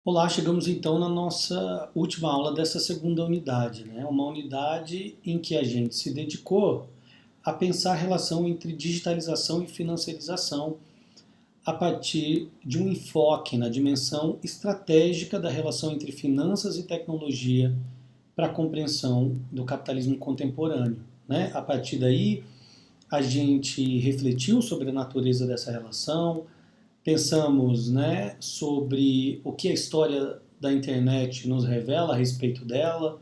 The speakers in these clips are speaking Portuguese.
Olá, chegamos então na nossa última aula dessa segunda unidade, né? Uma unidade em que a gente se dedicou a pensar a relação entre digitalização e financiarização a partir de um enfoque na dimensão estratégica da relação entre finanças e tecnologia para a compreensão do capitalismo contemporâneo, né? A partir daí, a gente refletiu sobre a natureza dessa relação, pensamos, né, sobre o que a história da internet nos revela a respeito dela,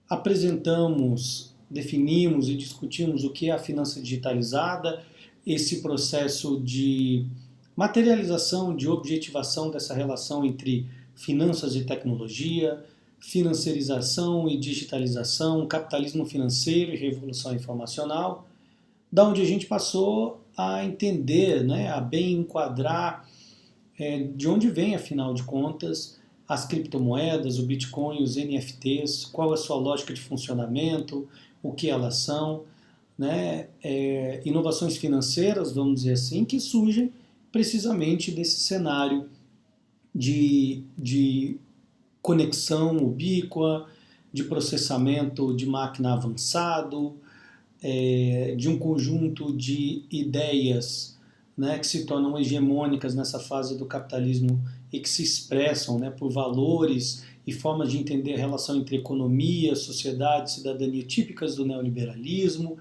apresentamos, definimos e discutimos o que é a finança digitalizada, esse processo de materialização, de objetivação dessa relação entre finanças e tecnologia, financiarização e digitalização, capitalismo financeiro e revolução informacional, da onde a gente passou a entender, né, a bem enquadrar de onde vem, afinal de contas, as criptomoedas, o Bitcoin, os NFTs, qual é a sua lógica de funcionamento, o que elas são, né, inovações financeiras, vamos dizer assim, que surgem precisamente desse cenário de conexão ubíqua, de processamento de máquina avançado, de um conjunto de ideias, né, que se tornam hegemônicas nessa fase do capitalismo e que se expressam, né, por valores e formas de entender a relação entre economia, sociedade, cidadania típicas do neoliberalismo,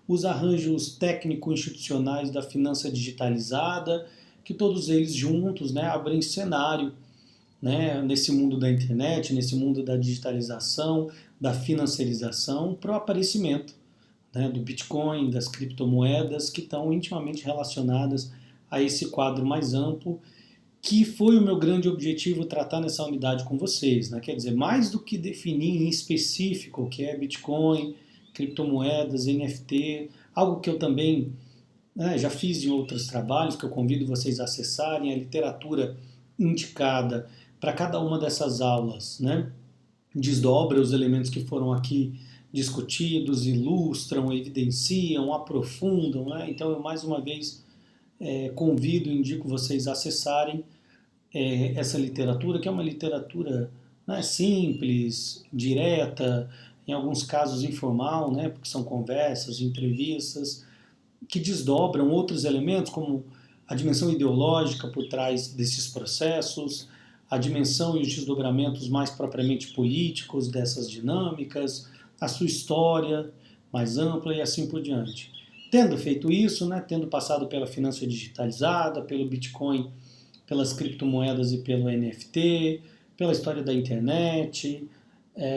os arranjos técnico-institucionais da finança digitalizada, que todos eles juntos, né, abrem cenário, né, nesse mundo da internet, nesse mundo da digitalização, da financiarização, para o aparecimento, né, do Bitcoin, das criptomoedas, que estão intimamente relacionadas a esse quadro mais amplo, que foi o meu grande objetivo tratar nessa unidade com vocês. Né? Quer dizer, mais do que definir em específico o que é Bitcoin, criptomoedas, NFT, algo que eu também, né, já fiz em outros trabalhos, que eu convido vocês a acessarem, a literatura indicada para cada uma dessas aulas, né, desdobra os elementos que foram aqui discutidos, ilustram, evidenciam, aprofundam. Né? Então, eu mais uma vez convido, indico vocês a acessarem essa literatura, que é uma literatura, né, simples, direta, em alguns casos informal, né, porque são conversas, entrevistas, que desdobram outros elementos, como a dimensão ideológica por trás desses processos, a dimensão e os desdobramentos mais propriamente políticos dessas dinâmicas, a sua história mais ampla e assim por diante. Tendo feito isso, né, tendo passado pela finança digitalizada, pelo Bitcoin, pelas criptomoedas e pelo NFT, pela história da internet,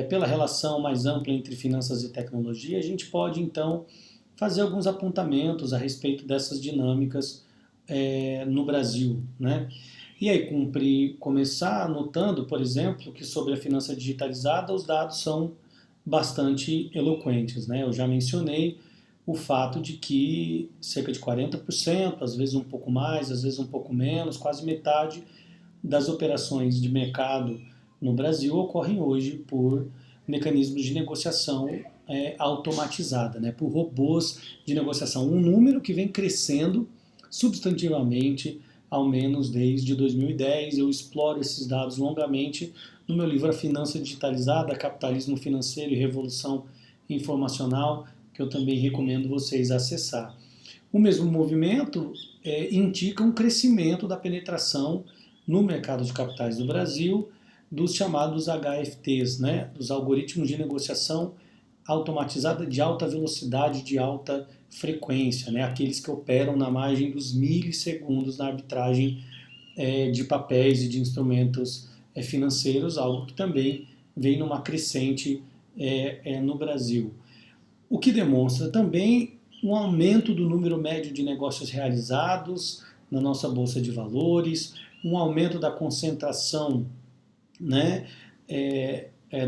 pela relação mais ampla entre finanças e tecnologia, a gente pode então fazer alguns apontamentos a respeito dessas dinâmicas no Brasil, né? E aí cumpre começar anotando, por exemplo, que sobre a finança digitalizada os dados são bastante eloquentes, né? Eu já mencionei o fato de que cerca de 40%, às vezes um pouco mais, às vezes um pouco menos, quase metade das operações de mercado no Brasil ocorrem hoje por mecanismos de negociação automatizada, né? Por robôs de negociação. Um número que vem crescendo substantivamente, ao menos desde 2010. Eu exploro esses dados longamente no meu livro A Finança Digitalizada, Capitalismo Financeiro e Revolução Informacional, que eu também recomendo vocês acessar. O mesmo movimento indica um crescimento da penetração no mercado de capitais do Brasil dos chamados HFTs, né, dos algoritmos de negociação automatizada de alta velocidade, de alta frequência, né, aqueles que operam na margem dos milissegundos na arbitragem de papéis e de instrumentos financeiros, algo que também vem numa crescente no Brasil. O que demonstra também um aumento do número médio de negócios realizados na nossa Bolsa de Valores, um aumento da concentração, né,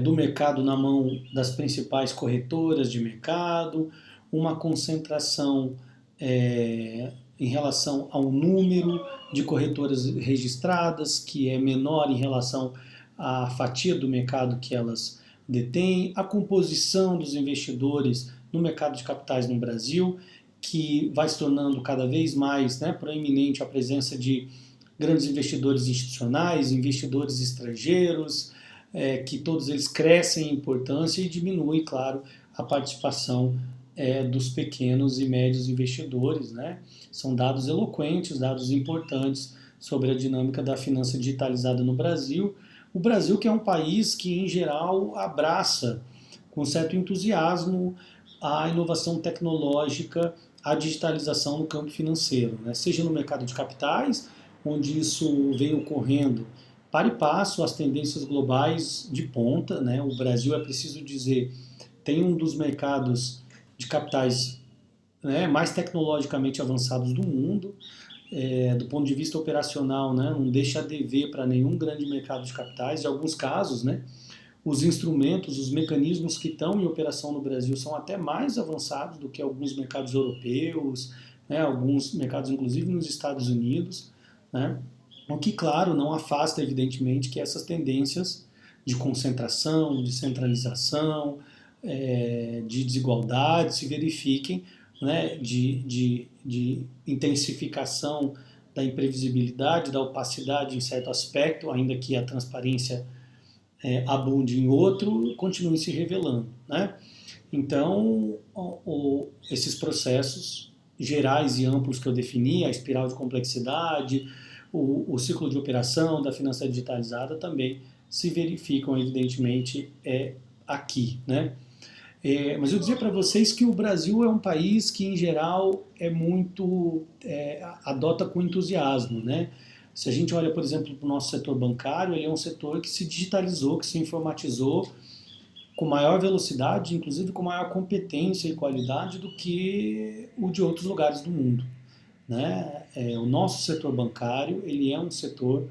do mercado na mão das principais corretoras de mercado, uma concentração em relação ao número de corretoras registradas, que é menor em relação à fatia do mercado que elas detêm, a composição dos investidores no mercado de capitais no Brasil, que vai se tornando cada vez mais, né, proeminente a presença de grandes investidores institucionais, investidores estrangeiros, que todos eles crescem em importância e diminui, claro, a participação dos pequenos e médios investidores, né? São dados eloquentes, dados importantes sobre a dinâmica da finança digitalizada no Brasil. O Brasil, que é um país que, em geral, abraça com certo entusiasmo a inovação tecnológica, a digitalização no campo financeiro, né? Seja no mercado de capitais, onde isso vem ocorrendo para e passo às tendências globais de ponta, né? O Brasil, é preciso dizer, tem um dos mercados de capitais, né, mais tecnologicamente avançados do mundo, do ponto de vista operacional, né, não deixa a dever para nenhum grande mercado de capitais. Em alguns casos, né, os instrumentos, os mecanismos que estão em operação no Brasil são até mais avançados do que alguns mercados europeus, né, alguns mercados inclusive nos Estados Unidos, né, o que, claro, não afasta, evidentemente, que essas tendências de concentração, de centralização, de desigualdade se verifiquem, né, de intensificação da imprevisibilidade, da opacidade em certo aspecto, ainda que a transparência abunde em outro, continue se revelando, né? Então, esses processos gerais e amplos que eu defini, a espiral de complexidade, o ciclo de operação da finança digitalizada também se verificam, evidentemente, aqui, né? Mas eu dizia para vocês que o Brasil é um país que, em geral, adota com entusiasmo, né? Se a gente olha, por exemplo, para o nosso setor bancário, ele é um setor que se digitalizou, que se informatizou com maior velocidade, inclusive com maior competência e qualidade do que o de outros lugares do mundo, né? O nosso setor bancário, ele é um setor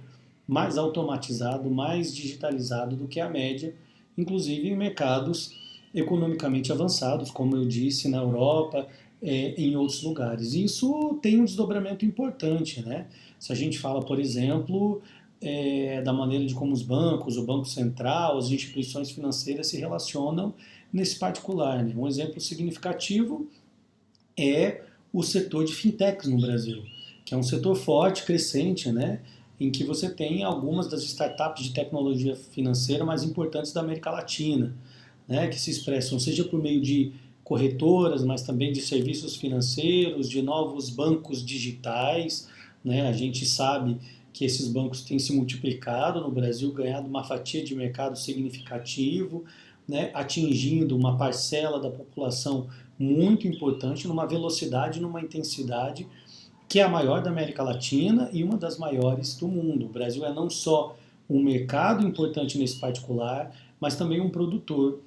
mais automatizado, mais digitalizado do que a média, inclusive em mercados economicamente avançados, como eu disse, na Europa, em outros lugares. E isso tem um desdobramento importante, né? Se a gente fala, por exemplo, da maneira de como os bancos, o Banco Central, as instituições financeiras se relacionam nesse particular, né? Um exemplo significativo é o setor de fintechs no Brasil, que é um setor forte, crescente, né? Em que você tem algumas das startups de tecnologia financeira mais importantes da América Latina, né, que se expressam seja por meio de corretoras, mas também de serviços financeiros, de novos bancos digitais, né? A gente sabe que esses bancos têm se multiplicado no Brasil, ganhado uma fatia de mercado significativo, né, atingindo uma parcela da população muito importante, numa velocidade, numa intensidade que é a maior da América Latina e uma das maiores do mundo. O Brasil é não só um mercado importante nesse particular, mas também um produtor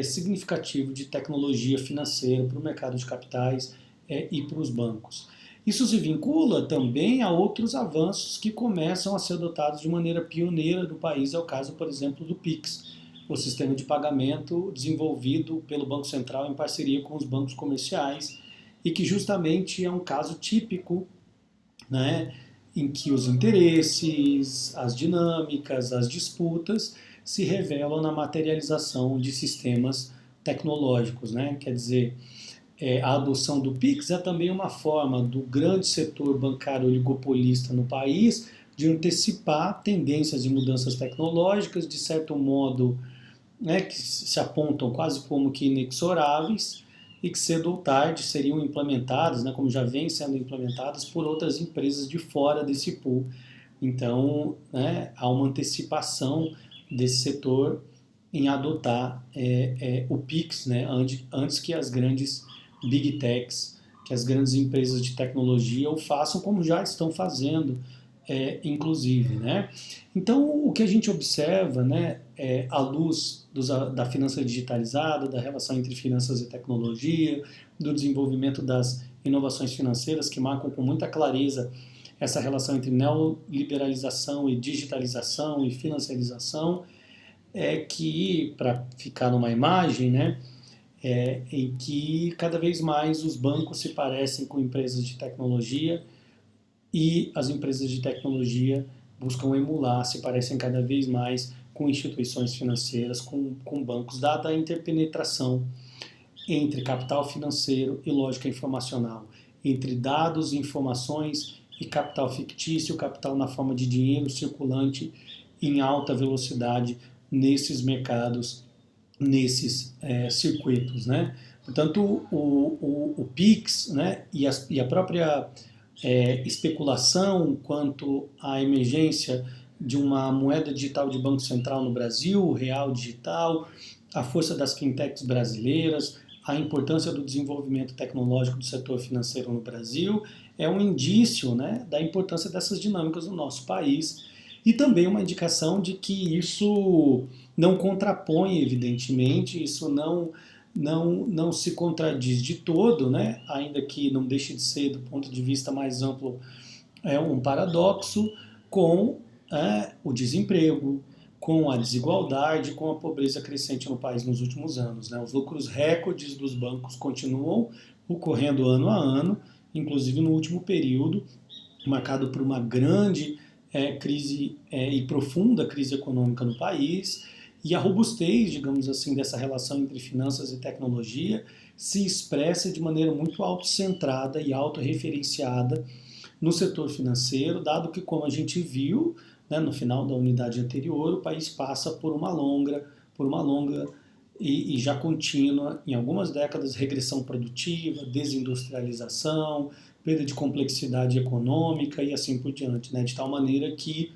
significativo de tecnologia financeira para o mercado de capitais e para os bancos. Isso se vincula também a outros avanços que começam a ser adotados de maneira pioneira no país, é o caso, por exemplo, do PIX, o sistema de pagamento desenvolvido pelo Banco Central em parceria com os bancos comerciais e que justamente é um caso típico, né, em que os interesses, as dinâmicas, as disputas se revelam na materialização de sistemas tecnológicos, né? Quer dizer, a adoção do PIX é também uma forma do grande setor bancário oligopolista no país de antecipar tendências de mudanças tecnológicas, de certo modo, né, que se apontam quase como que inexoráveis e que cedo ou tarde seriam implementadas, né, como já vêm sendo implementadas por outras empresas de fora desse pool. Então, né, há uma antecipação desse setor em adotar o PIX, né, antes que as grandes Big Techs, que as grandes empresas de tecnologia o façam, como já estão fazendo, inclusive, né? Então, o que a gente observa, né, à luz da finança digitalizada, da relação entre finanças e tecnologia, do desenvolvimento das inovações financeiras que marcam com muita clareza essa relação entre neoliberalização e digitalização e financiarização, que, para ficar numa imagem, né, em que cada vez mais os bancos se parecem com empresas de tecnologia e as empresas de tecnologia buscam emular, se parecem cada vez mais com instituições financeiras, com bancos, dada a interpenetração entre capital financeiro e lógica informacional, entre dados, informações e capital fictício, capital na forma de dinheiro circulante em alta velocidade nesses mercados, nesses circuitos, né? Portanto, o PIX, né, e a própria especulação quanto à emergência de uma moeda digital de Banco Central no Brasil, o real digital, a força das fintechs brasileiras, a importância do desenvolvimento tecnológico do setor financeiro no Brasil, é um indício, né, da importância dessas dinâmicas no nosso país e também uma indicação de que isso não contrapõe, evidentemente, isso não se contradiz de todo, né, ainda que não deixe de ser, do ponto de vista mais amplo, um paradoxo com o desemprego, com a desigualdade, com a pobreza crescente no país nos últimos anos, né? Os lucros recordes dos bancos continuam ocorrendo ano a ano, inclusive no último período, marcado por uma grande crise e profunda crise econômica no país, e a robustez, digamos assim, dessa relação entre finanças e tecnologia se expressa de maneira muito autocentrada e autorreferenciada no setor financeiro, dado que, como a gente viu, né, no final da unidade anterior, o país passa por uma longa e já contínua, em algumas décadas, regressão produtiva, desindustrialização, perda de complexidade econômica e assim por diante, né, de tal maneira que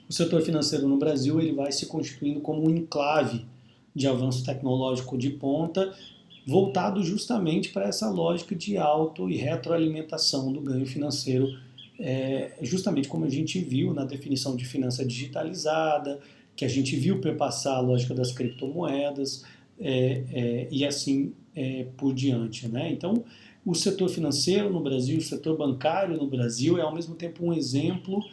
o setor financeiro no Brasil ele vai se constituindo como um enclave de avanço tecnológico de ponta, voltado justamente para essa lógica de auto e retroalimentação do ganho financeiro, justamente como a gente viu na definição de finança digitalizada, que a gente viu perpassar a lógica das criptomoedas e assim por diante, né? Então, o setor financeiro no Brasil, o setor bancário no Brasil é ao mesmo tempo um exemplo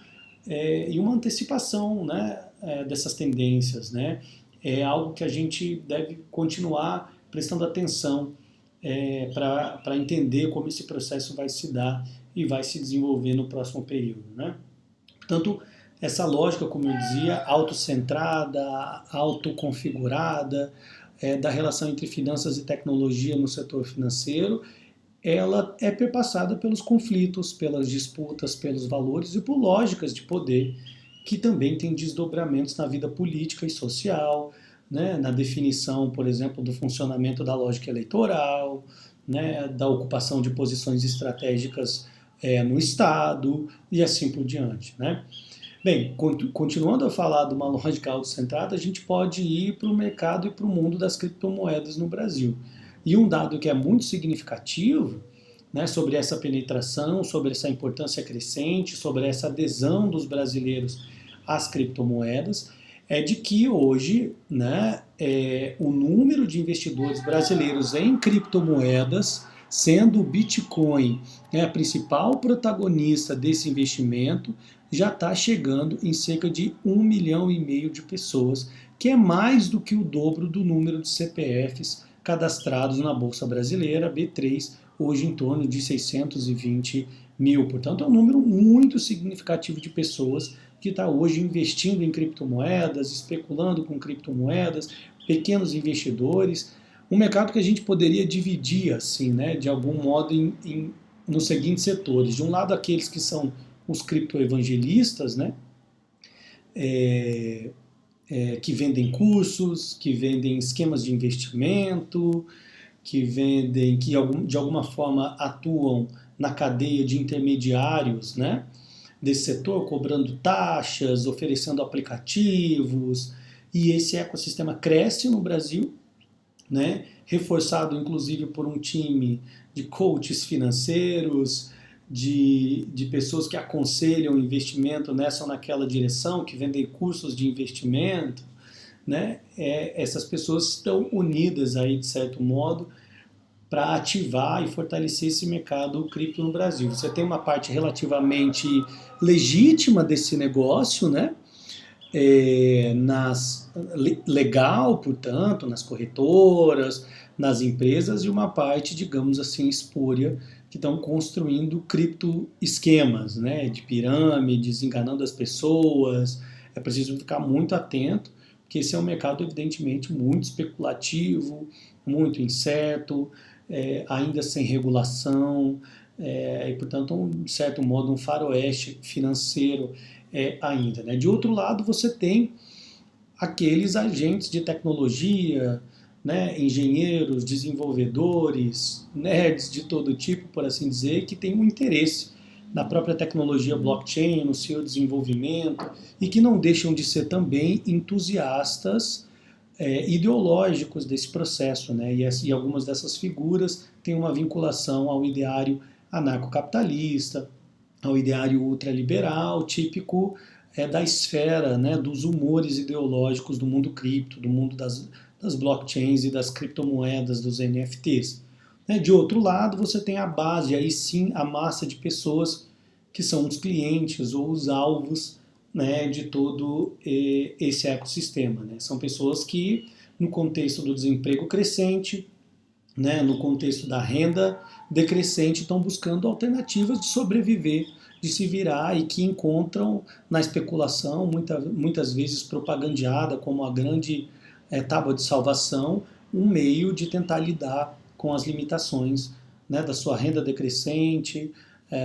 e uma antecipação, né, dessas tendências, né? É algo que a gente deve continuar prestando atenção para entender como esse processo vai se dar e vai se desenvolver no próximo período, né? Portanto, essa lógica, como eu dizia, autocentrada, autoconfigurada, da relação entre finanças e tecnologia no setor financeiro, ela é perpassada pelos conflitos, pelas disputas, pelos valores e por lógicas de poder que também têm desdobramentos na vida política e social, né, na definição, por exemplo, do funcionamento da lógica eleitoral, né, da ocupação de posições estratégicas no Estado e assim por diante, né? Bem, continuando a falar de uma lógica autocentrada, a gente pode ir para o mercado e para o mundo das criptomoedas no Brasil. E um dado que é muito significativo, né, sobre essa penetração, sobre essa importância crescente, sobre essa adesão dos brasileiros às criptomoedas, é de que hoje, né, o número de investidores brasileiros em criptomoedas, sendo o Bitcoin a principal protagonista desse investimento, já está chegando em cerca de 1,5 milhão de pessoas, que é mais do que o dobro do número de CPFs cadastrados na Bolsa Brasileira, B3, hoje em torno de 620 mil. Portanto, é um número muito significativo de pessoas que está hoje investindo em criptomoedas, especulando com criptomoedas, pequenos investidores, um mercado que a gente poderia dividir, assim, né, de algum modo, nos seguintes setores. De um lado, aqueles que são os criptoevangelistas, né, que vendem cursos, que vendem esquemas de investimento, que de alguma forma atuam na cadeia de intermediários, né, desse setor, cobrando taxas, oferecendo aplicativos, e esse ecossistema cresce no Brasil, né, reforçado inclusive por um time de coaches financeiros, de pessoas que aconselham investimento nessa ou naquela direção, que vendem cursos de investimento, né? Essas pessoas estão unidas aí, de certo modo, para ativar e fortalecer esse mercado cripto no Brasil. Você tem uma parte relativamente legítima desse negócio, né? Legal, portanto, nas corretoras, nas empresas, e uma parte, digamos assim, espúria, que estão construindo cripto-esquemas, né, de pirâmides, enganando as pessoas. É preciso ficar muito atento, porque esse é um mercado, evidentemente, muito especulativo, muito incerto, ainda sem regulação, e, portanto, de certo modo, um faroeste financeiro ainda. Né? De outro lado, você tem aqueles agentes de tecnologia, né, engenheiros, desenvolvedores, nerds de todo tipo, por assim dizer, que têm um interesse na própria tecnologia blockchain, no seu desenvolvimento, e que não deixam de ser também entusiastas ideológicos desse processo. Né? E algumas dessas figuras têm uma vinculação ao ideário anarcocapitalista, ao ideário ultraliberal, típico da esfera, né, dos humores ideológicos do mundo cripto, do mundo das blockchains e das criptomoedas, dos NFTs. Né? De outro lado, você tem a base, aí sim, a massa de pessoas que são os clientes ou os alvos, né, de todo esse ecossistema. Né? São pessoas que, no contexto do desemprego crescente, né, no contexto da renda decrescente, estão buscando alternativas de sobreviver, de se virar, e que encontram na especulação, muitas vezes propagandeada como a grande tábua de salvação, um meio de tentar lidar com as limitações, né, da sua renda decrescente,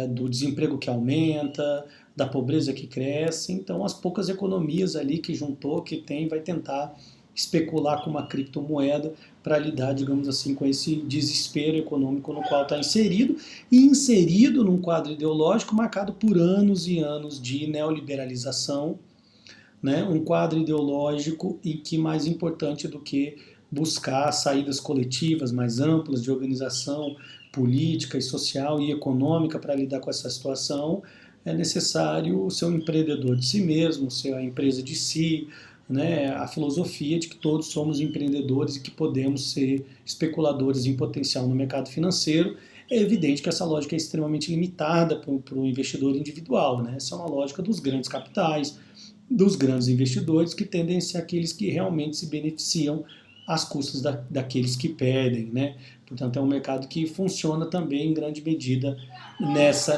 do desemprego que aumenta, da pobreza que cresce. Então, as poucas economias ali que juntou, que tem, vai tentar especular com uma criptomoeda para lidar, digamos assim, com esse desespero econômico no qual está inserido, e inserido num quadro ideológico marcado por anos e anos de neoliberalização, né? Um quadro ideológico e que, mais importante do que buscar saídas coletivas mais amplas de organização política e social e econômica para lidar com essa situação, é necessário ser um empreendedor de si mesmo, ser a empresa de si, né, a filosofia de que todos somos empreendedores e que podemos ser especuladores em potencial no mercado financeiro. É evidente que essa lógica é extremamente limitada para o investidor individual. Né? Essa é uma lógica dos grandes capitais, dos grandes investidores, que tendem a ser aqueles que realmente se beneficiam às custas daqueles que perdem. Né? Portanto, é um mercado que funciona também em grande medida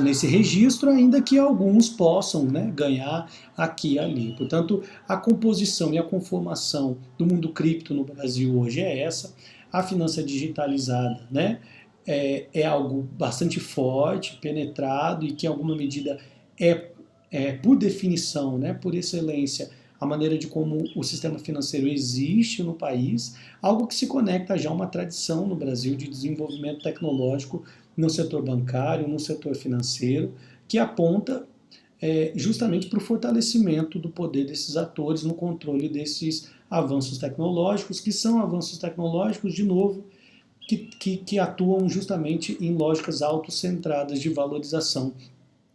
nesse registro, ainda que alguns possam, né, ganhar aqui e ali. Portanto, a composição e a conformação do mundo cripto no Brasil hoje é essa. A finança digitalizada, né, é algo bastante forte, penetrado, e que em alguma medida por definição, né, por excelência, a maneira de como o sistema financeiro existe no país, algo que se conecta já a uma tradição no Brasil de desenvolvimento tecnológico no setor bancário, no setor financeiro, que aponta justamente para o fortalecimento do poder desses atores no controle desses avanços tecnológicos, que são avanços tecnológicos, de novo, que atuam justamente em lógicas autocentradas de valorização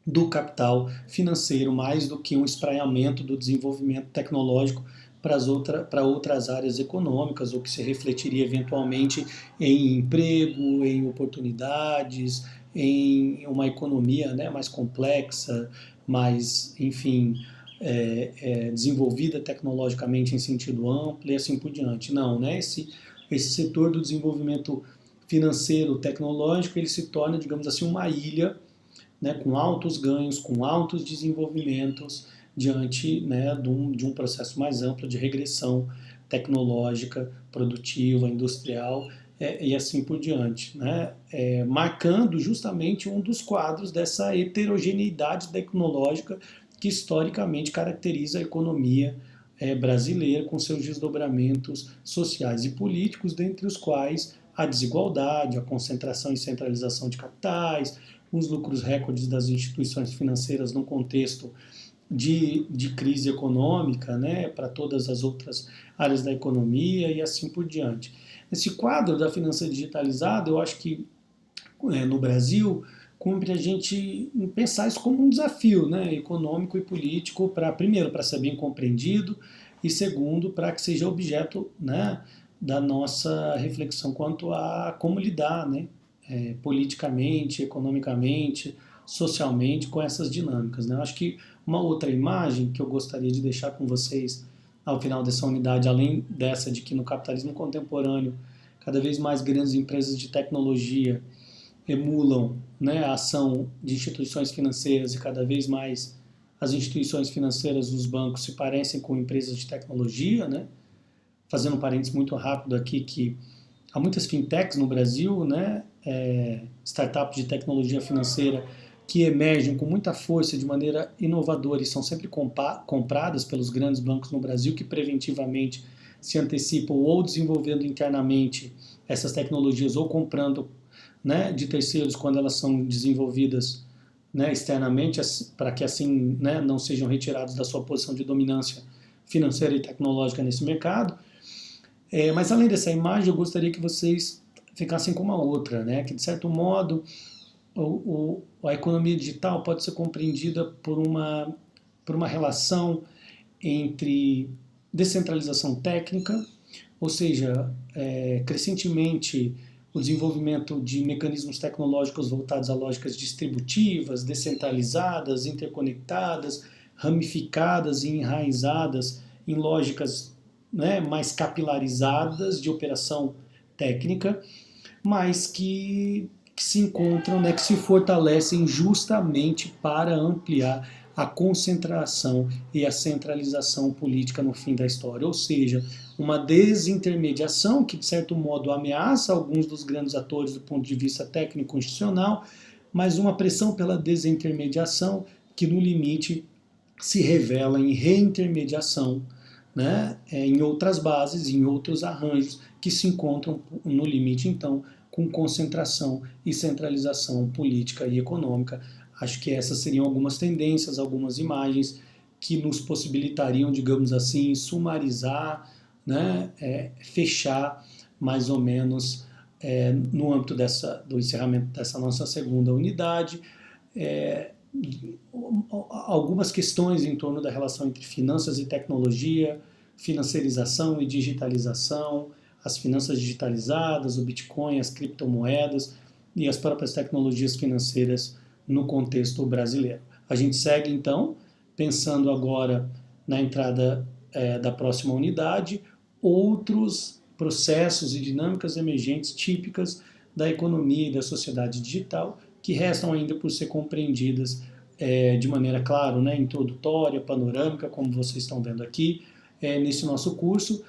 do capital financeiro, mais do que um espraiamento do desenvolvimento tecnológico para outras áreas econômicas, ou que se refletiria eventualmente em emprego, em oportunidades, em uma economia, né, mais complexa, mais, enfim, desenvolvida tecnologicamente em sentido amplo e assim por diante. Não, né? Esse setor do desenvolvimento financeiro tecnológico, ele se torna, digamos assim, uma ilha, né, com altos ganhos, com altos desenvolvimentos, diante, né, de um processo mais amplo de regressão tecnológica, produtiva, industrial, e assim por diante, né, marcando justamente um dos quadros dessa heterogeneidade tecnológica que historicamente caracteriza a economia brasileira, com seus desdobramentos sociais e políticos, dentre os quais a desigualdade, a concentração e centralização de capitais, os lucros recordes das instituições financeiras num contexto de crise econômica, né, para todas as outras áreas da economia e assim por diante. Nesse quadro da finança digitalizada, eu acho que no Brasil cumpre a gente pensar isso como um desafio, né, econômico e político, primeiro, para ser bem compreendido, e segundo, para que seja objeto, né, da nossa reflexão quanto a como lidar, né, politicamente, economicamente, socialmente com essas dinâmicas. Né? Eu acho que uma outra imagem que eu gostaria de deixar com vocês ao final dessa unidade, além dessa de que no capitalismo contemporâneo cada vez mais grandes empresas de tecnologia emulam, né, a ação de instituições financeiras, e cada vez mais as instituições financeiras dos bancos se parecem com empresas de tecnologia, né? Fazendo um parênteses muito rápido aqui, que há muitas fintechs no Brasil, né, startups de tecnologia financeira que emergem com muita força de maneira inovadora e são sempre compradas pelos grandes bancos no Brasil que preventivamente se antecipam ou desenvolvendo internamente essas tecnologias ou comprando, né, de terceiros quando elas são desenvolvidas, né, externamente, para que assim, né, não sejam retirados da sua posição de dominância financeira e tecnológica nesse mercado. Mas além dessa imagem, eu gostaria que vocês ficassem com uma outra, né, que de certo modo a economia digital pode ser compreendida por uma relação entre descentralização técnica, ou seja, crescentemente o desenvolvimento de mecanismos tecnológicos voltados a lógicas distributivas, descentralizadas, interconectadas, ramificadas e enraizadas em lógicas, né, mais capilarizadas de operação técnica, mas que se encontram, né, que se fortalecem justamente para ampliar a concentração e a centralização política no fim da história, ou seja, uma desintermediação que, de certo modo, ameaça alguns dos grandes atores do ponto de vista técnico-constitucional, mas uma pressão pela desintermediação que, no limite, se revela em reintermediação, né, em outras bases, em outros arranjos que se encontram, no limite, então, com concentração e centralização política e econômica. Acho que essas seriam algumas tendências, algumas imagens que nos possibilitariam, digamos assim, sumarizar, né, fechar mais ou menos no âmbito do encerramento dessa nossa segunda unidade, algumas questões em torno da relação entre finanças e tecnologia, financiarização e digitalização, as finanças digitalizadas, o Bitcoin, as criptomoedas e as próprias tecnologias financeiras no contexto brasileiro. A gente segue, então, pensando agora na entrada da próxima unidade, outros processos e dinâmicas emergentes típicas da economia e da sociedade digital que restam ainda por ser compreendidas de maneira, claro, né, introdutória, panorâmica, como vocês estão vendo aqui, nesse nosso curso,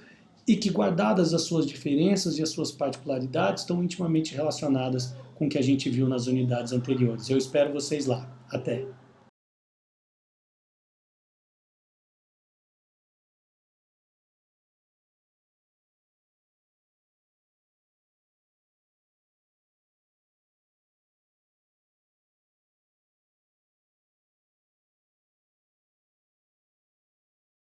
e que, guardadas as suas diferenças e as suas particularidades, estão intimamente relacionadas com o que a gente viu nas unidades anteriores. Eu espero vocês lá. Até!